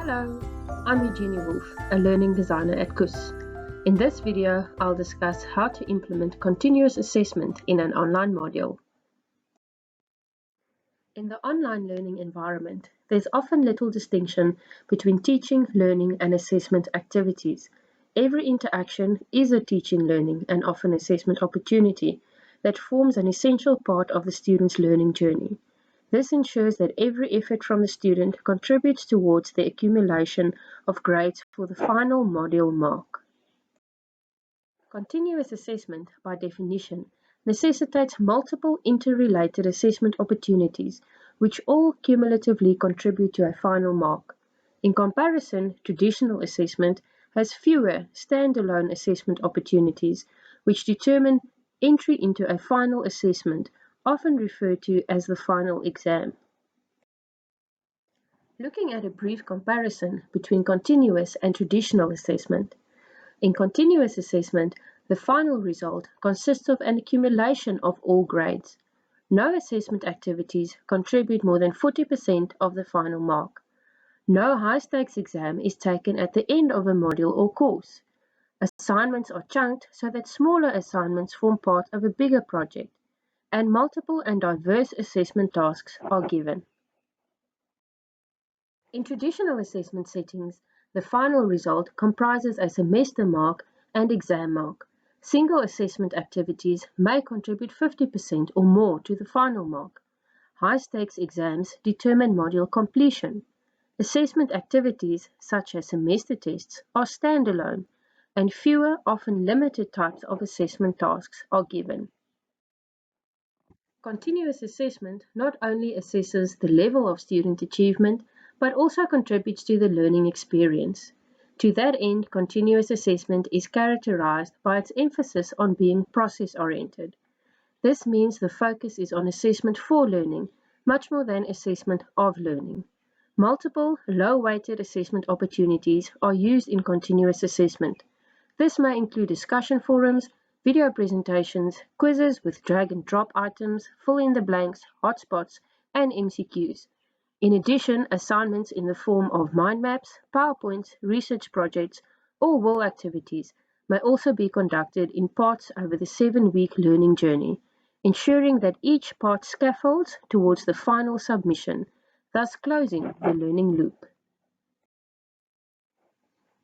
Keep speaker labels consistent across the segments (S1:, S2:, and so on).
S1: Hello, I'm Eugenie Wolf, a learning designer at KUS. In this video, I'll discuss how to implement continuous assessment in an online module. In the online learning environment, there's often little distinction between teaching, learning, and assessment activities. Every interaction is a teaching, learning, and often assessment opportunity that forms an essential part of the student's learning journey. This ensures that every effort from the student contributes towards the accumulation of grades for the final module mark. Continuous assessment, by definition, necessitates multiple interrelated assessment opportunities, which all cumulatively contribute to a final mark. In comparison, traditional assessment has fewer standalone assessment opportunities, which determine entry into a final assessment, often referred to as the final exam. Looking at a brief comparison between continuous and traditional assessment. In continuous assessment, the final result consists of an accumulation of all grades. No assessment activities contribute more than 40% of the final mark. No high-stakes exam is taken at the end of a module or course. Assignments are chunked so that smaller assignments form part of a bigger project, and multiple and diverse assessment tasks are given. In traditional assessment settings, the final result comprises a semester mark and exam mark. Single assessment activities may contribute 50% or more to the final mark. High-stakes exams determine module completion. Assessment activities, such as semester tests, are standalone, and fewer, often limited types of assessment tasks are given. Continuous assessment not only assesses the level of student achievement, but also contributes to the learning experience. To that end, continuous assessment is characterized by its emphasis on being process-oriented. This means the focus is on assessment for learning, much more than assessment of learning. Multiple, low-weighted assessment opportunities are used in continuous assessment. This may include discussion forums, video presentations, quizzes with drag and drop items, fill in the blanks, hotspots, and MCQs. In addition, assignments in the form of mind maps, PowerPoints, research projects, or wall activities may also be conducted in parts over the 7-week learning journey, ensuring that each part scaffolds towards the final submission, thus closing the learning loop.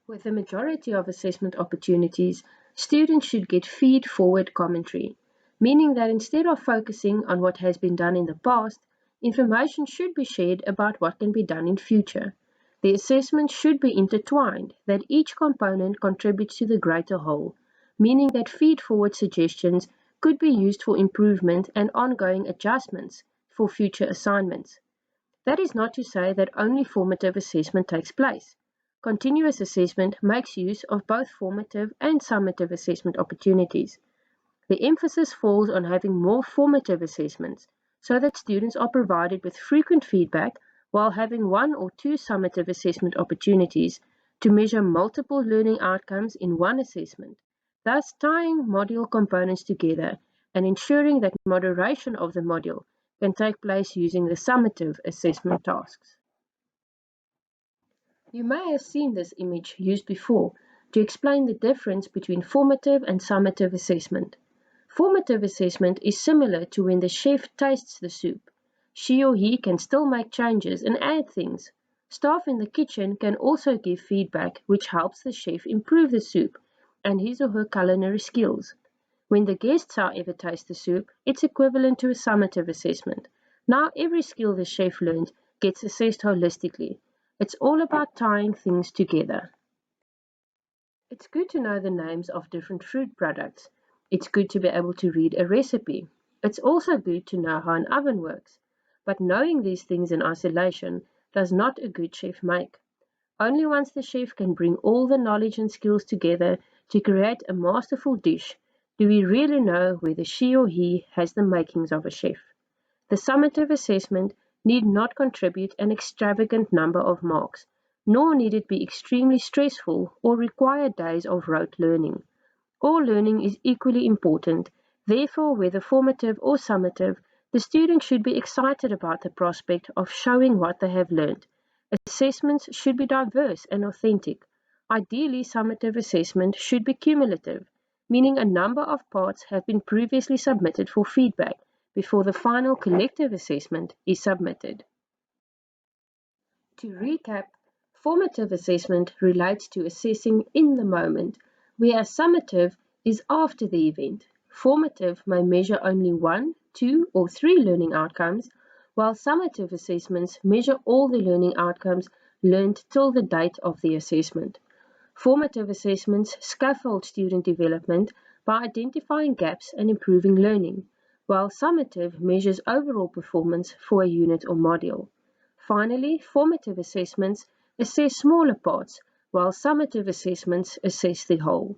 S1: With the majority of assessment opportunities, students should get feed-forward commentary, meaning that instead of focusing on what has been done in the past, information should be shared about what can be done in future. The assessment should be intertwined, that each component contributes to the greater whole, meaning that feed-forward suggestions could be used for improvement and ongoing adjustments for future assignments. That is not to say that only formative assessment takes place. Continuous assessment makes use of both formative and summative assessment opportunities. The emphasis falls on having more formative assessments, so that students are provided with frequent feedback while having 1 or 2 summative assessment opportunities to measure multiple learning outcomes in one assessment, thus tying module components together and ensuring that moderation of the module can take place using the summative assessment tasks. You may have seen this image used before to explain the difference between formative and summative assessment. Formative assessment is similar to when the chef tastes the soup. She or he can still make changes and add things. Staff in the kitchen can also give feedback which helps the chef improve the soup and his or her culinary skills. When the guests, however, taste the soup, it's equivalent to a summative assessment. Now every skill the chef learned gets assessed holistically. It's all about tying things together. It's good to know the names of different fruit products. It's good to be able to read a recipe. It's also good to know how an oven works. But knowing these things in isolation does not a good chef make. Only once the chef can bring all the knowledge and skills together to create a masterful dish do we really know whether she or he has the makings of a chef. The summative assessment need not contribute an extravagant number of marks, nor need it be extremely stressful or require days of rote learning. All learning is equally important, therefore whether formative or summative, the student should be excited about the prospect of showing what they have learned, Assessments should be diverse and authentic. Ideally, summative assessment should be cumulative, meaning a number of parts have been previously submitted for feedback before the final collective assessment is submitted. To recap, formative assessment relates to assessing in the moment, whereas summative is after the event. Formative may measure only 1, 2, or 3 learning outcomes, while summative assessments measure all the learning outcomes learned till the date of the assessment. Formative assessments scaffold student development by identifying gaps and improving learning, while summative measures overall performance for a unit or module. Finally, formative assessments assess smaller parts, while summative assessments assess the whole.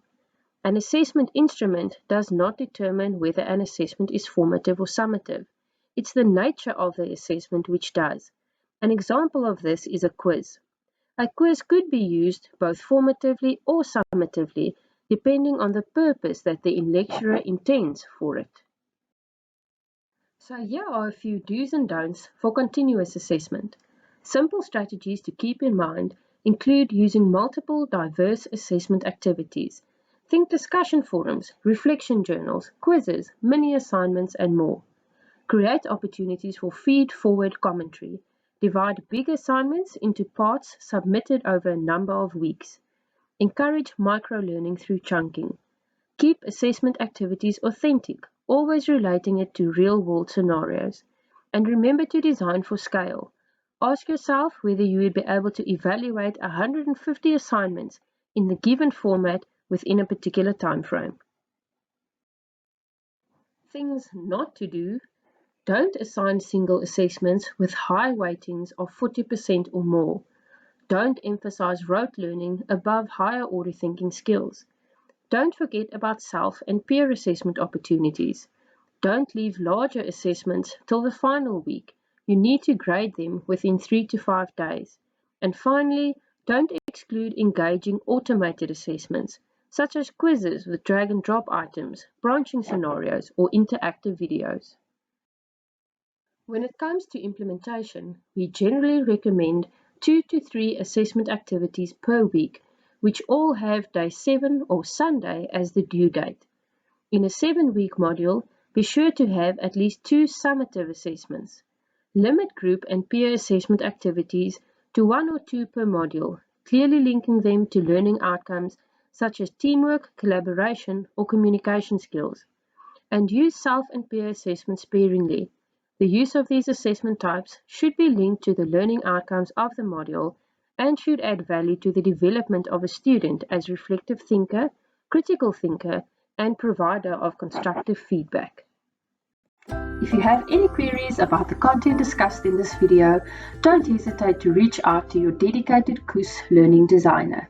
S1: An assessment instrument does not determine whether an assessment is formative or summative. It's the nature of the assessment which does. An example of this is a quiz. A quiz could be used both formatively or summatively, depending on the purpose that the lecturer intends for it. So here are a few do's and don'ts for continuous assessment. Simple strategies to keep in mind include using multiple diverse assessment activities. Think discussion forums, reflection journals, quizzes, mini assignments, and more. Create opportunities for feed-forward commentary. Divide big assignments into parts submitted over a number of weeks. Encourage micro-learning through chunking. Keep assessment activities authentic, always relating it to real-world scenarios. And remember to design for scale. Ask yourself whether you would be able to evaluate 150 assignments in the given format within a particular time frame. Things not to do. Don't assign single assessments with high weightings of 40% or more. Don't emphasize rote learning above higher order thinking skills. Don't forget about self and peer assessment opportunities. Don't leave larger assessments till the final week. You need to grade them within 3 to 5 days. And finally, don't exclude engaging automated assessments, such as quizzes with drag and drop items, branching scenarios, or interactive videos. When it comes to implementation, we generally recommend 2 to 3 assessment activities per week, which all have day 7 or Sunday as the due date. In a 7-week module, be sure to have at least 2 summative assessments. Limit group and peer assessment activities to 1 or 2 per module, clearly linking them to learning outcomes such as teamwork, collaboration, or communication skills. And use self and peer assessment sparingly. The use of these assessment types should be linked to the learning outcomes of the module and should add value to the development of a student as reflective thinker, critical thinker, and provider of constructive feedback. If you have any queries about the content discussed in this video, don't hesitate to reach out to your dedicated KUS learning designer.